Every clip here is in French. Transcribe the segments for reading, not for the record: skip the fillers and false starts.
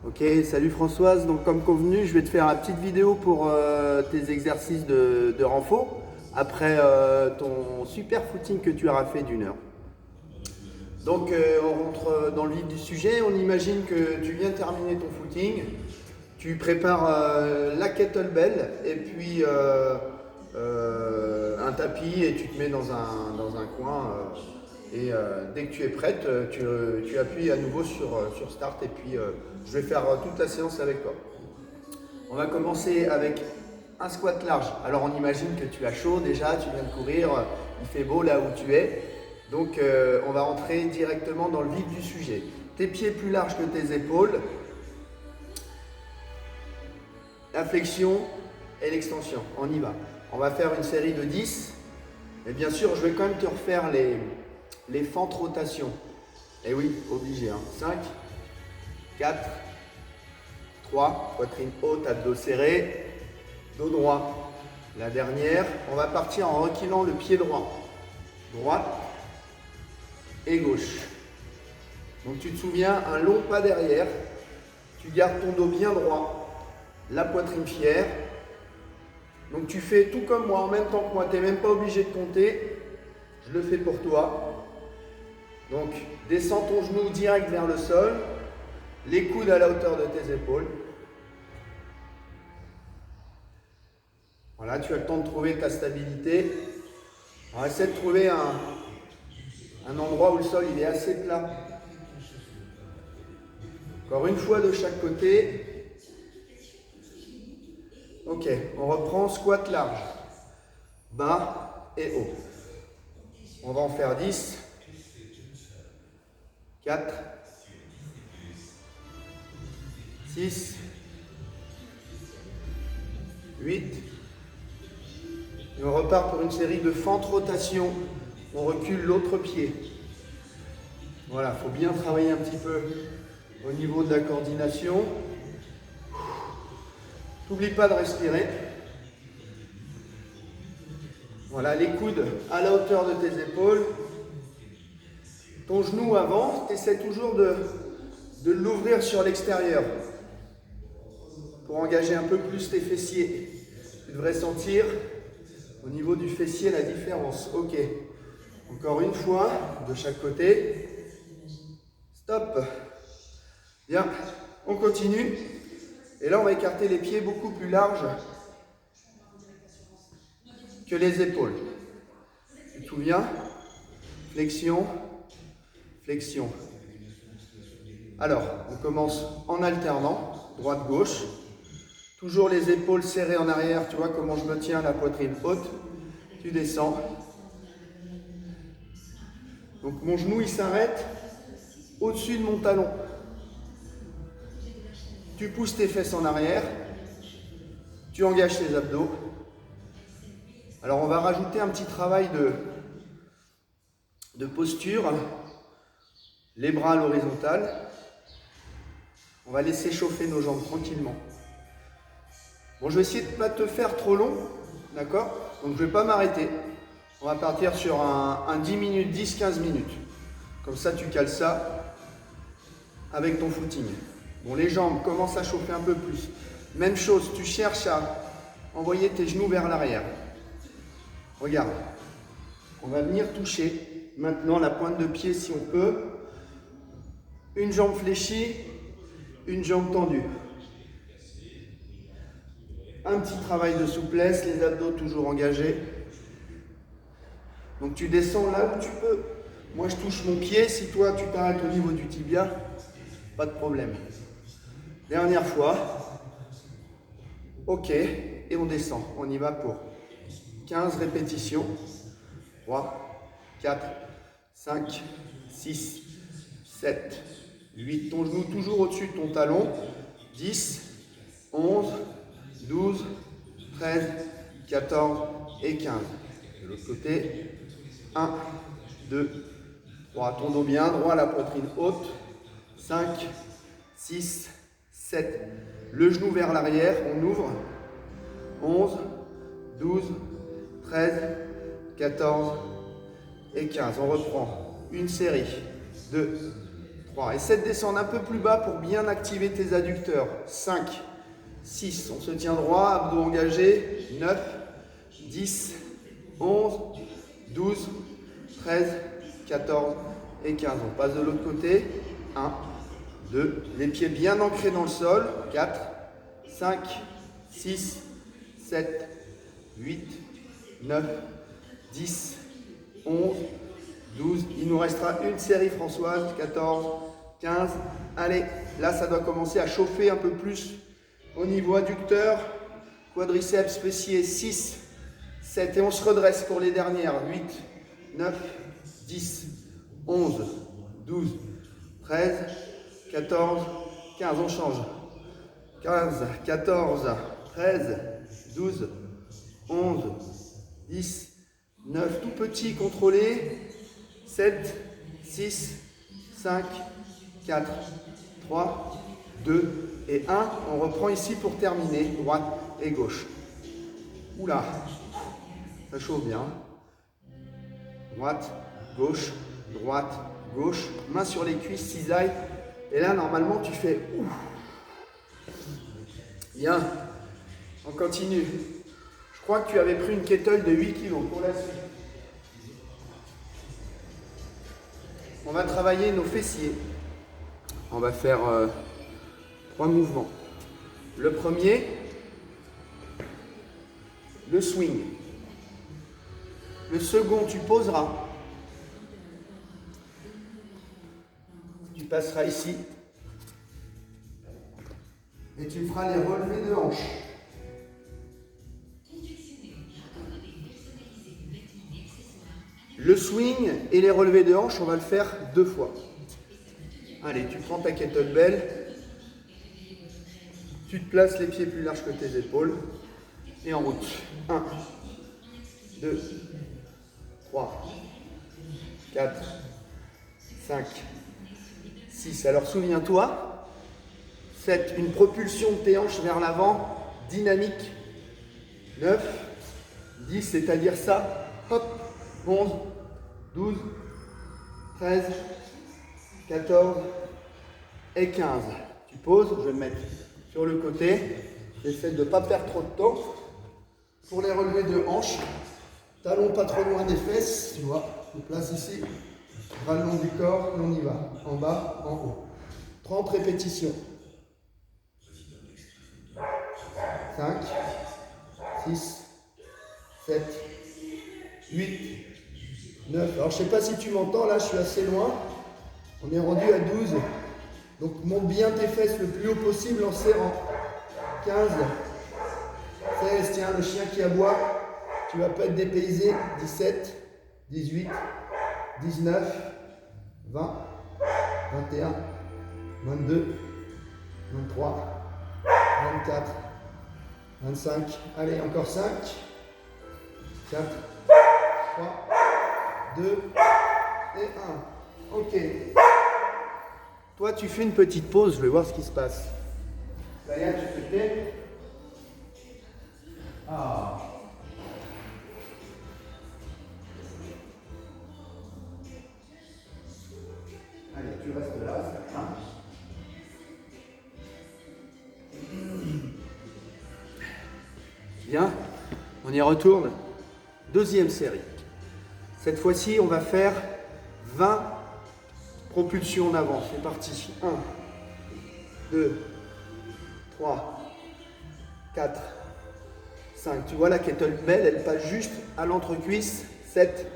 Ok, salut Françoise. Donc comme convenu, je vais te faire une petite vidéo pour tes exercices de renfort après ton super footing que tu auras fait d'1 heure. Donc on rentre dans le vif du sujet. On imagine que tu viens de terminer ton footing, tu prépares la kettlebell et puis un tapis et tu te mets dans un coin. Dès que tu es prête, tu appuies à nouveau sur Start et puis je vais faire toute la séance avec toi. On va commencer avec un squat large. Alors on imagine que tu as chaud déjà, tu viens de courir, il fait beau là où tu es. Donc on va rentrer directement dans le vif du sujet. Tes pieds plus larges que tes épaules, la flexion et l'extension. On y va. On va faire une série de 10. Et bien sûr, je vais quand même te refaire les fentes rotation. Et oui, obligé. 5, 4, 3, poitrine haute, abdos serrés, dos droit. La dernière, on va partir en reculant le pied droit. Droite et gauche. Donc tu te souviens, un long pas derrière. Tu gardes ton dos bien droit, la poitrine fière. Donc tu fais tout comme moi, en même temps que moi. Tu n'es même pas obligé de compter. Je le fais pour toi. Donc descends ton genou direct vers le sol. Les coudes à la hauteur de tes épaules. Voilà, tu as le temps de trouver ta stabilité. Alors essaie de trouver un endroit où le sol il est assez plat. Encore une fois de chaque côté. Ok, on reprend squat large. Bas et haut. On va en faire 10. 4. 6. 8. Et on repart pour une série de fentes rotation. On recule l'autre pied. Voilà, il faut bien travailler un petit peu au niveau de la coordination. N'oublie pas de respirer. Voilà, les coudes à la hauteur de tes épaules. Ton genou avant, tu essaies toujours de l'ouvrir sur l'extérieur pour engager un peu plus tes fessiers. Tu devrais sentir au niveau du fessier la différence. Ok. Encore une fois, de chaque côté. Stop. Bien, on continue. Et là, on va écarter les pieds beaucoup plus larges que les épaules. Tu te souviens? Flexion, flexion. Alors, on commence en alternant, droite-gauche. Toujours les épaules serrées en arrière. Tu vois comment je me tiens, la poitrine haute. Tu descends. Donc mon genou, il s'arrête au-dessus de mon talon. Tu pousses tes fesses en arrière. Tu engages tes abdos. Alors on va rajouter un petit travail de posture. Les bras à l'horizontale. On va laisser chauffer nos jambes tranquillement. Bon, je vais essayer de ne pas te faire trop long. D'accord? Donc je ne vais pas m'arrêter. On va partir sur un 10 minutes, 10-15 minutes. Comme ça, tu cales ça avec ton footing. Bon, les jambes commencent à chauffer un peu plus. Même chose, tu cherches à envoyer tes genoux vers l'arrière. Regarde. On va venir toucher maintenant la pointe de pied si on peut. Une jambe fléchie, une jambe tendue. Un petit travail de souplesse, les abdos toujours engagés. Donc tu descends là où tu peux. Moi je touche mon pied, si toi tu t'arrêtes au niveau du tibia, pas de problème. Dernière fois. Ok, et on descend. On y va pour 15 répétitions. 3, 4, 5, 6, 7, 8. Ton genou toujours au-dessus de ton talon. 10, 11, 12, 13, 14 et 15. De l'autre côté. 1, 2, 3. Ton dos bien droit, la poitrine haute. 5, 6, 7. Le genou vers l'arrière, on ouvre. 11, 12, 13, 14 et 15. On reprend une série. 2, 3. Essaie de descendre un peu plus bas pour bien activer tes adducteurs. 5, 6. On se tient droit, abdos engagés. 9, 10, 11, 12, 13, 14 et 15. On passe de l'autre côté. 1, 2. Les pieds bien ancrés dans le sol. 4, 5, 6, 7, 8, 9, 10, 11, 12. Il nous restera une série, Françoise. 14, 15. Allez, là, ça doit commencer à chauffer un peu plus au niveau adducteur, quadriceps, fessiers. 6, 7. Et on se redresse pour les dernières. 8, 9, 10, 11, 12, 13, 14, 15. On change. 15, 14, 13, 12, 11, 10, 9, tout petit, contrôlé. 7, 6, 5, 4, 3, 2 et 1. On reprend ici pour terminer, droite et gauche. Oula, ça chauffe bien. Droite, gauche, main sur les cuisses, cisaille. Et là, normalement, tu fais ouf. Bien, on continue. Je crois que tu avais pris une kettle de 8 kg pour la suite. On va travailler nos fessiers. On va faire 3 mouvements. Le premier, le swing. Le second, tu poseras. Tu passeras ici. Et tu feras les relevés de hanches. Le swing et les relevés de hanches, on va le faire 2 fois. Allez, tu prends ta kettlebell. Tu te places les pieds plus larges que tes épaules. Et en route. 1, 2, 3, 4, 5, 6. Alors souviens-toi, 7, une propulsion de tes hanches vers l'avant, dynamique. 9, 10, c'est-à-dire ça. Hop, 11, 12, 13, 14 et 15. Tu poses, je vais me mettre sur le côté. J'essaie de ne pas perdre trop de temps. Pour les relevés de hanches, talons pas trop loin des fesses, tu vois. Je place ici, bras le long du corps et on y va. En bas, en haut. 30 répétitions. 5, 6, 7, 8, 9. Alors je ne sais pas si tu m'entends, là je suis assez loin. On est rendu à 12. Donc monte bien tes fesses le plus haut possible en serrant. 15, 16, tiens, le chien qui aboie. Tu ne vas pas être dépaysé. 17, 18, 19, 20, 21, 22, 23, 24, 25. Allez, encore 5, 4, 3, 2 et 1. Ok. Toi, tu fais une petite pause, je vais voir ce qui se passe. Là, tu te tais. Ah. Allez, tu restes là, c'est bien. Bien, on y retourne. Deuxième série. Cette fois-ci, on va faire 20 propulsions en avant. C'est parti. 1, 2, 3, 4, 5. Tu vois la kettlebell, elle passe juste à l'entrecuisse. 7,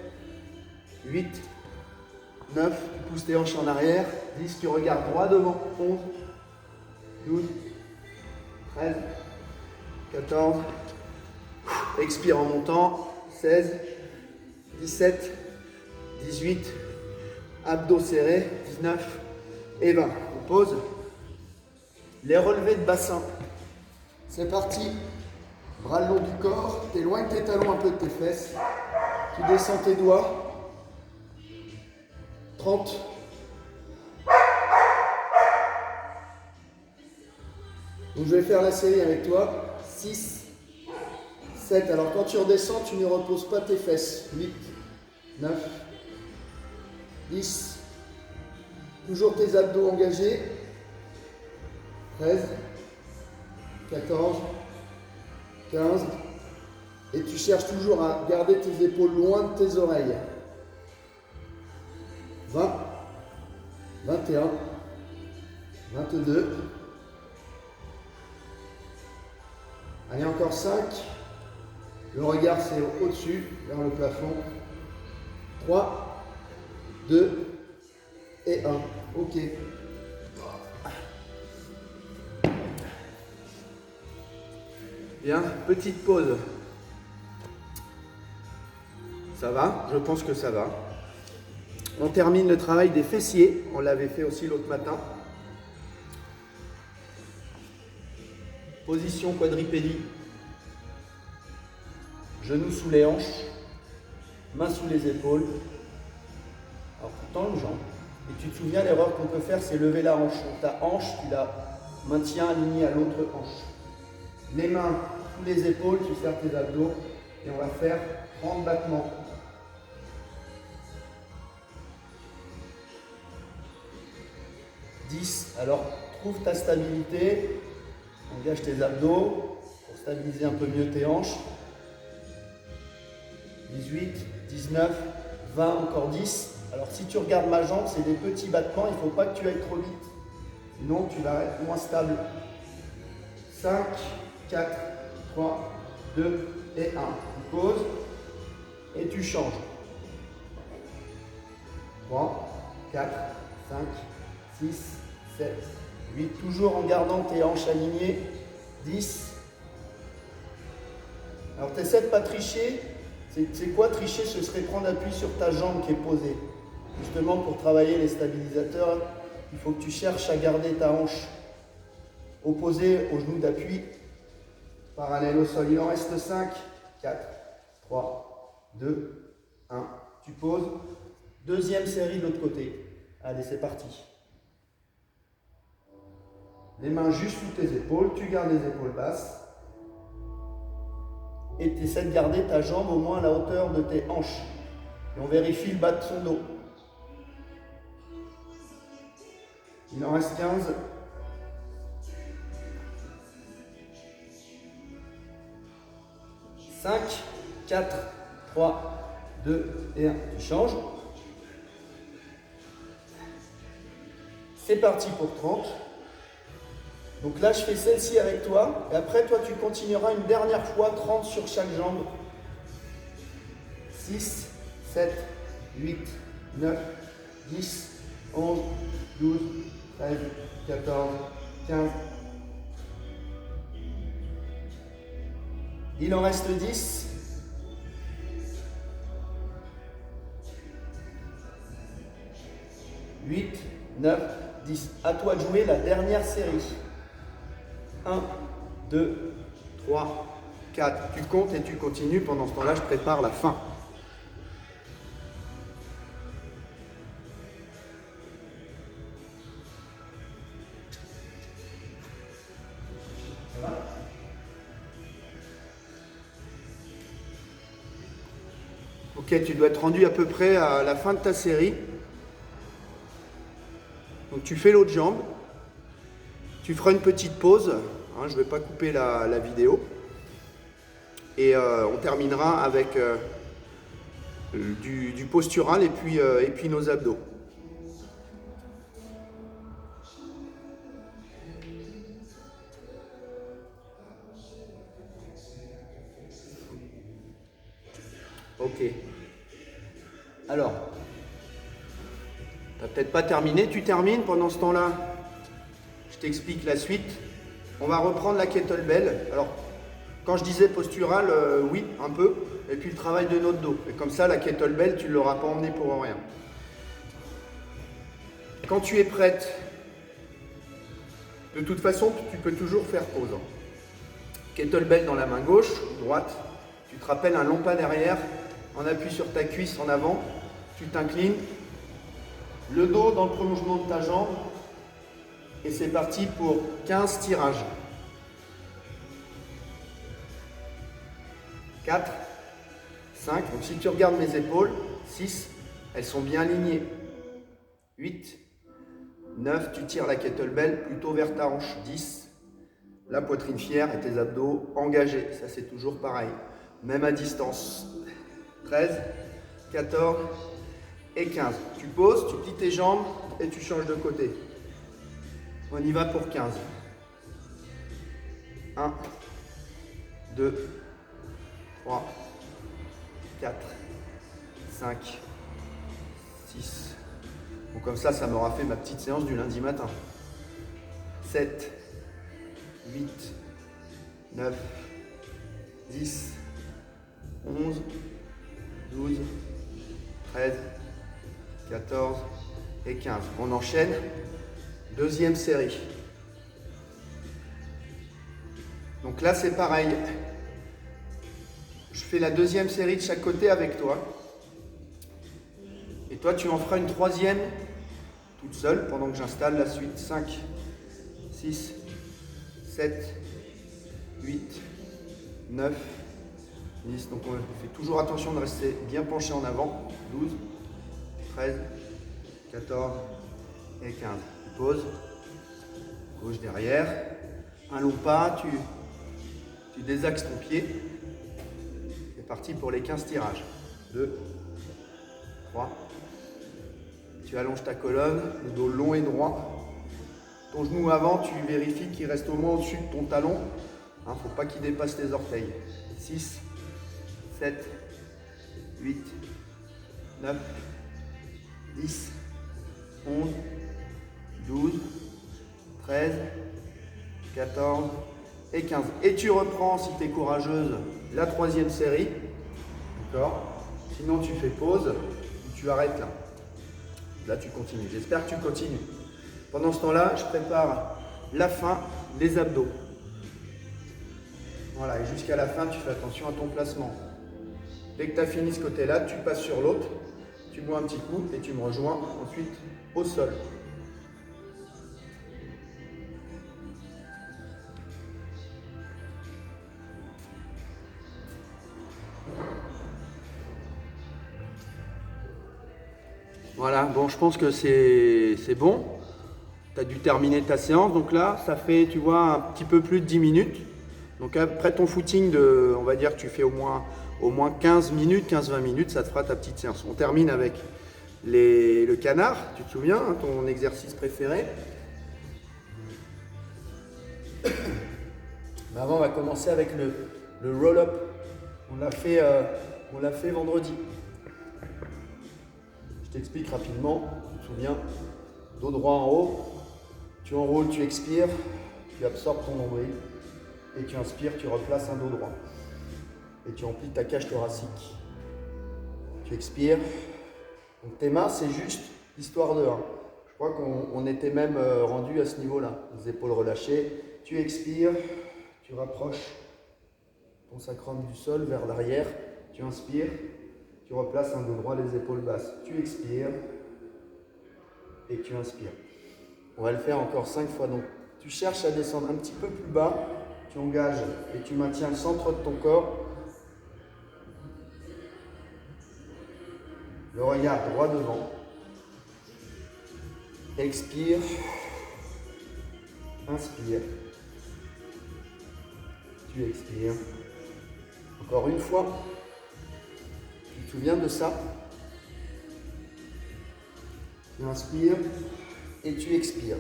8, 9. Tu pousses tes hanches en arrière. 10, tu regardes droit devant. 11, 12, 13, 14. Expire en montant. 16, 17, 18, abdos serrés, 19 et 20. On pose. Les relevés de bassin. C'est parti. Bras le long du corps. Tu éloignes tes talons un peu de tes fesses. Tu descends tes doigts. 30. Donc je vais faire la série avec toi. 6. 7. Alors quand tu redescends, tu ne reposes pas tes fesses. 8, 9, 10, Toujours tes abdos engagés. 13, 14, 15. Et tu cherches toujours à garder tes épaules loin de tes oreilles. 20, 21, 22. Allez, encore 5. Le regard, c'est au-dessus, vers le plafond. 3, 2 et 1. Ok. Bien, petite pause. Ça va? Je pense que ça va. On termine le travail des fessiers. On l'avait fait aussi l'autre matin. Position quadripédie. Genoux sous les hanches. Mains sous les épaules. Alors tu tends une jambe. Et tu te souviens, l'erreur qu'on peut faire, c'est lever la hanche. Donc ta hanche, tu la maintiens alignée à l'autre hanche. Les mains sous les épaules, tu serres tes abdos. Et on va faire 30 battements. 10. Alors, trouve ta stabilité. Engage tes abdos pour stabiliser un peu mieux tes hanches. 18, 19, 20, encore 10. Alors, si tu regardes ma jambe, c'est des petits battements. Il ne faut pas que tu ailles trop vite. Sinon, tu vas être moins stable. 5, 4, 3, 2 et 1. Tu poses et tu changes. 3, 4, 5, 6, 7, 8. Toujours en gardant tes hanches alignées. 10. Alors, tu essaies de ne pas tricher. C'est quoi tricher? Ce serait prendre appui sur ta jambe qui est posée. Justement, pour travailler les stabilisateurs, il faut que tu cherches à garder ta hanche opposée au genou d'appui, parallèle au sol. Il en reste 5, 4, 3, 2, 1. Tu poses. Deuxième série de l'autre côté. Allez, c'est parti. Les mains juste sous tes épaules. Tu gardes les épaules basses. Et tu essaies de garder ta jambe au moins à la hauteur de tes hanches. Et on vérifie le bas de son dos. Il en reste 15. 5, 4, 3, 2 et 1. Tu changes. C'est parti pour 30. Donc là, je fais celle-ci avec toi. Et après, toi, tu continueras une dernière fois 30 sur chaque jambe. 6, 7, 8, 9, 10, 11, 12, 13, 14, 15. Il en reste 10. 8, 9, 10. À toi de jouer la dernière série. 1, 2, 3, 4. Tu comptes et tu continues. Pendant ce temps-là, je prépare la fin. Ça va? Ok, tu dois être rendu à peu près à la fin de ta série. Donc tu fais l'autre jambe. Tu feras une petite pause. Hein, je ne vais pas couper la vidéo. Et on terminera avec du postural et puis nos abdos. Ok. Alors, tu n'as peut-être pas terminé. Tu termines pendant ce temps-là. Je t'explique la suite. On va reprendre la kettlebell. Alors, quand je disais postural, oui, un peu. Et puis le travail de notre dos. Et comme ça, la kettlebell, tu ne l'auras pas emmenée pour rien. Quand tu es prête, de toute façon, tu peux toujours faire pause. Kettlebell dans la main gauche, droite. Tu te rappelles un long pas derrière, en appui sur ta cuisse en avant. Tu t'inclines. Le dos dans le prolongement de ta jambe. Et c'est parti pour 15 tirages. 4, 5, donc si tu regardes mes épaules, 6, elles sont bien alignées. 8, 9, tu tires la kettlebell plutôt vers ta hanche. 10, la poitrine fière et tes abdos engagés. Ça, c'est toujours pareil, même à distance. 13, 14 et 15. Tu poses, tu plies tes jambes et tu changes de côté. On y va pour 15. 1, 2, 3, 4, 5, 6. Bon, comme ça m'aura fait ma petite séance du lundi matin. 7, 8, 9, 10, 11, 12, 13, 14 et 15. On enchaîne. Deuxième série. Donc là, c'est pareil. Je fais la deuxième série de chaque côté avec toi. Et toi, tu en feras une troisième toute seule pendant que j'installe la suite. 5, 6, 7, 8, 9, 10. Donc on fait toujours attention de rester bien penché en avant. 12, 13, 14 et 15. Pause. Gauche derrière. Un long pas. Tu désaxes ton pied. C'est parti pour les 15 tirages. 2, 3. Tu allonges ta colonne, le dos long et droit. Ton genou avant, tu vérifies qu'il reste au moins au-dessus de ton talon. Il ne faut pas qu'il dépasse tes orteils. 6, 7, 8, 9, 10, 11, 12, 13, 14 et 15. Et tu reprends, si tu es courageuse, la troisième série. D'accord? Sinon, tu fais pause et tu arrêtes là. Là, tu continues. J'espère que tu continues. Pendant ce temps-là, je prépare la fin des abdos. Voilà, et jusqu'à la fin, tu fais attention à ton placement. Dès que tu as fini ce côté-là, tu passes sur l'autre, tu bois un petit coup et tu me rejoins ensuite au sol. Voilà, bon, je pense que c'est bon. Tu as dû terminer ta séance. Donc là, ça fait, tu vois, un petit peu plus de 10 minutes. Donc après ton footing, on va dire que tu fais au moins 15 minutes, 15-20 minutes, ça te fera ta petite séance. On termine avec le canard, tu te souviens, hein, ton exercice préféré. Mais avant, on va commencer avec le roll-up. On l'a fait vendredi. Je t'explique rapidement, tu te souviens, dos droit en haut, tu enroules, tu expires, tu absorbes ton nombril et tu inspires, tu replaces un dos droit et tu emplies ta cage thoracique. Tu expires, donc tes mains c'est juste histoire de 1. Je crois qu'on était même rendu à ce niveau-là, les épaules relâchées. Tu expires, tu rapproches ton sacrum du sol vers l'arrière, tu inspires. Tu replaces un dos droit, les épaules basses. Tu expires et tu inspires. On va le faire encore 5 fois. Donc, tu cherches à descendre un petit peu plus bas. Tu engages et tu maintiens le centre de ton corps. Le regard droit devant. Expire. Inspire. Tu expires. Encore une fois. Tu te souviens de ça? Tu inspires et tu expires.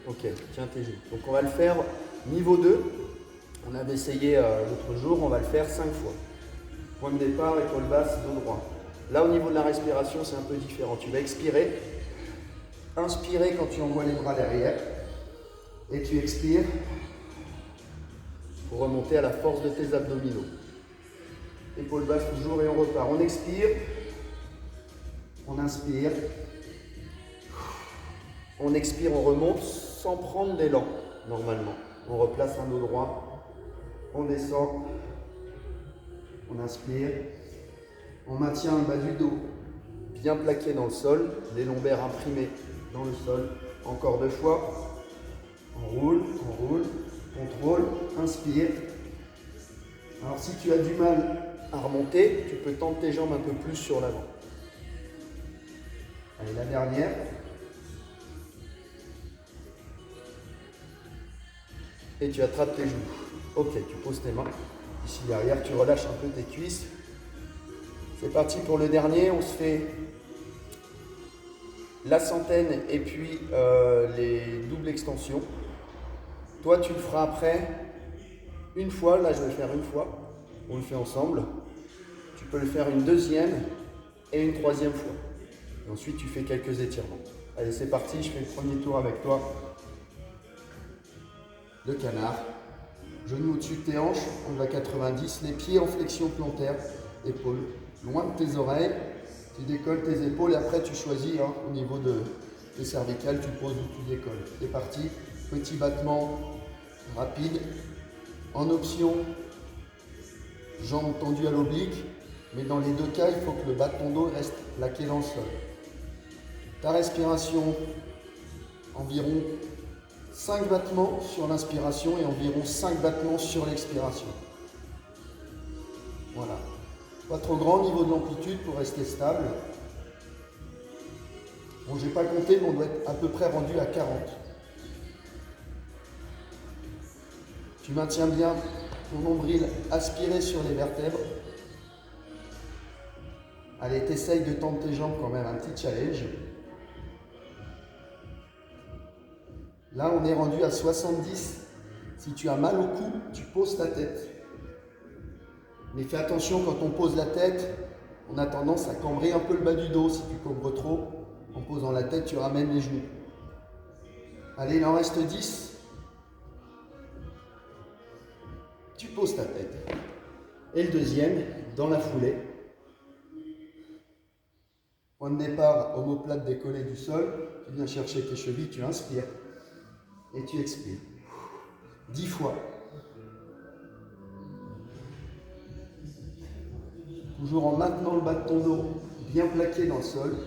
Ok, tiens tes genoux. Donc on va le faire niveau 2. On avait essayé l'autre jour, on va le faire 5 fois. Point de départ, épaule basse, dos droit. Là au niveau de la respiration, c'est un peu différent. Tu vas expirer. Inspirer quand tu envoies les bras derrière. Et tu expires pour remonter à la force de tes abdominaux. Épaule basse toujours et on repart. On expire, on inspire, on expire, on remonte sans prendre d'élan normalement. On replace un dos droit, on descend, on inspire, on maintient le bas du dos bien plaqué dans le sol, les lombaires imprimés dans le sol. Encore 2 fois, on roule, contrôle, inspire. Alors si tu as du mal à remonter, tu peux tendre tes jambes un peu plus sur l'avant. Allez, la dernière. et tu attrapes tes genoux. Ok, tu poses tes mains. Ici derrière, tu relâches un peu tes cuisses. C'est parti pour le dernier. On se fait la centaine et puis les doubles extensions. Toi, tu le feras après une fois. Là, je vais le faire une fois. On le fait ensemble. Tu peux le faire une deuxième et une troisième fois. Et ensuite, tu fais quelques étirements. Allez, c'est parti. Je fais le premier tour avec toi. Le canard. Genoux au-dessus de tes hanches, angle à 90. Les pieds en flexion plantaire. Épaules loin de tes oreilles. Tu décolles tes épaules et après, tu choisis au niveau de tes cervicales. Tu poses ou tu décolles. C'est parti. Petit battement rapide. En option, jambes tendues à l'oblique. Mais dans les deux cas, il faut que le bas de ton dos reste plaqué dans le sol. Ta respiration, environ 5 battements sur l'inspiration et environ 5 battements sur l'expiration. Voilà. Pas trop grand au niveau de l'amplitude pour rester stable. Bon, je n'ai pas compté, mais on doit être à peu près rendu à 40. Tu maintiens bien ton nombril aspiré sur les vertèbres. Allez, t'essayes de tendre tes jambes quand même, un petit challenge. Là, on est rendu à 70. Si tu as mal au cou, tu poses ta tête. Mais fais attention, quand on pose la tête, on a tendance à cambrer un peu le bas du dos. Si tu cambres trop, en posant la tête, tu ramènes les genoux. Allez, il en reste 10. Tu poses ta tête. Et le deuxième, dans la foulée. Point de départ, omoplate décollée du sol. Tu viens chercher tes chevilles, tu inspires. Et tu expires. 10 fois. Toujours en maintenant le bas de ton dos bien plaqué dans le sol.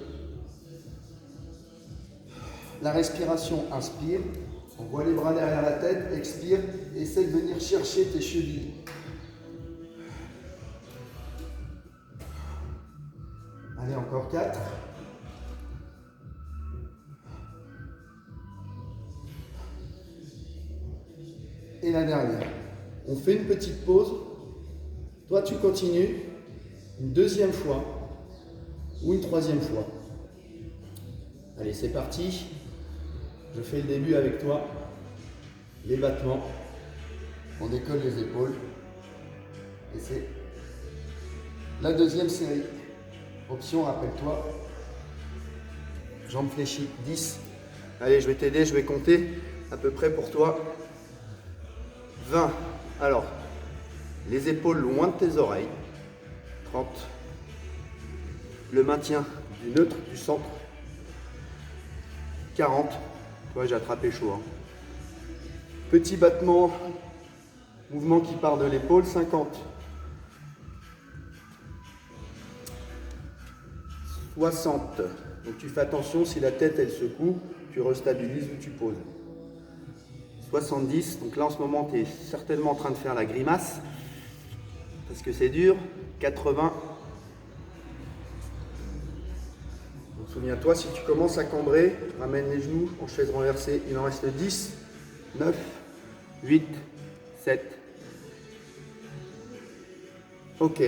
La respiration, inspire. Envoie les bras derrière la tête, expire. Essaie de venir chercher tes chevilles. Allez, encore 4. Et la dernière. On fait une petite pause. Toi, tu continues une deuxième fois ou une troisième fois. Allez, c'est parti. Je fais le début avec toi. Les battements. On décolle les épaules. Et c'est la deuxième série. Option, rappelle-toi. Jambes fléchies, 10. Allez, je vais t'aider, je vais compter à peu près pour toi. 20. Alors, les épaules loin de tes oreilles. 30. Le maintien du neutre, du centre. 40. Ouais, j'ai attrapé chaud. Petit battement, mouvement qui part de l'épaule, 50. 60. Donc tu fais attention, si la tête elle secoue, tu restabilises ou tu poses. 70. Donc là en ce moment, tu es certainement en train de faire la grimace parce que c'est dur. 80. Donc souviens-toi, si tu commences à cambrer, ramène les genoux en chaise renversée. Il en reste 10, 9, 8, 7. Ok.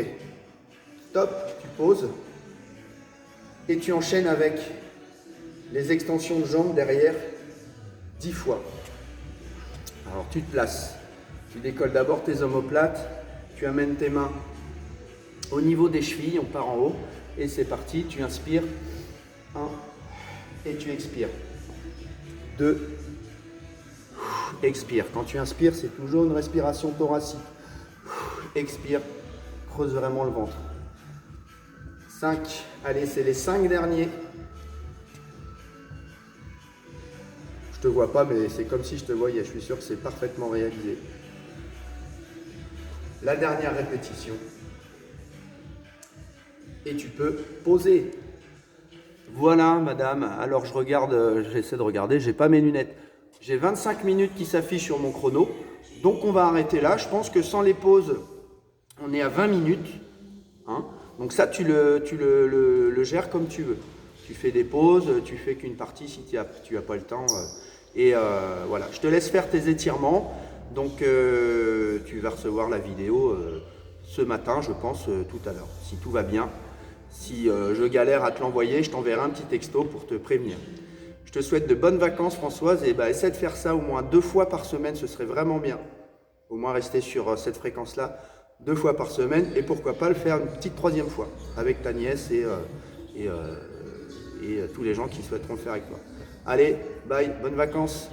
Stop, tu poses. Et tu enchaînes avec les extensions de jambes derrière 10 fois. Alors tu te places. Tu décolles d'abord tes omoplates. Tu amènes tes mains au niveau des chevilles. On part en haut. Et c'est parti. Tu inspires. 1. Et tu expires. 2. Expire. Quand tu inspires, c'est toujours une respiration thoracique. Expire. Creuse vraiment le ventre. 5. Allez, c'est les 5 derniers. Je te vois pas, mais c'est comme si je te voyais. Je suis sûr que c'est parfaitement réalisé. La dernière répétition. Et tu peux poser. Voilà, madame. Alors, je regarde, j'essaie de regarder. J'ai pas mes lunettes. J'ai 25 minutes qui s'affichent sur mon chrono. Donc, on va arrêter là. Je pense que sans les pauses, on est à 20 minutes. Donc ça, tu le gères comme tu veux. Tu fais des pauses, tu fais qu'une partie si tu as pas le temps. Voilà, je te laisse faire tes étirements. Donc tu vas recevoir la vidéo ce matin, je pense, tout à l'heure, si tout va bien. Si je galère à te l'envoyer, je t'enverrai un petit texto pour te prévenir. Je te souhaite de bonnes vacances, Françoise, et bah, essaie de faire ça au moins 2 fois par semaine, ce serait vraiment bien. Au moins rester sur cette fréquence-là 2 fois par semaine, et pourquoi pas le faire une petite 3e fois avec ta nièce et tous les gens qui souhaiteront le faire avec toi. Allez, bye, bonnes vacances.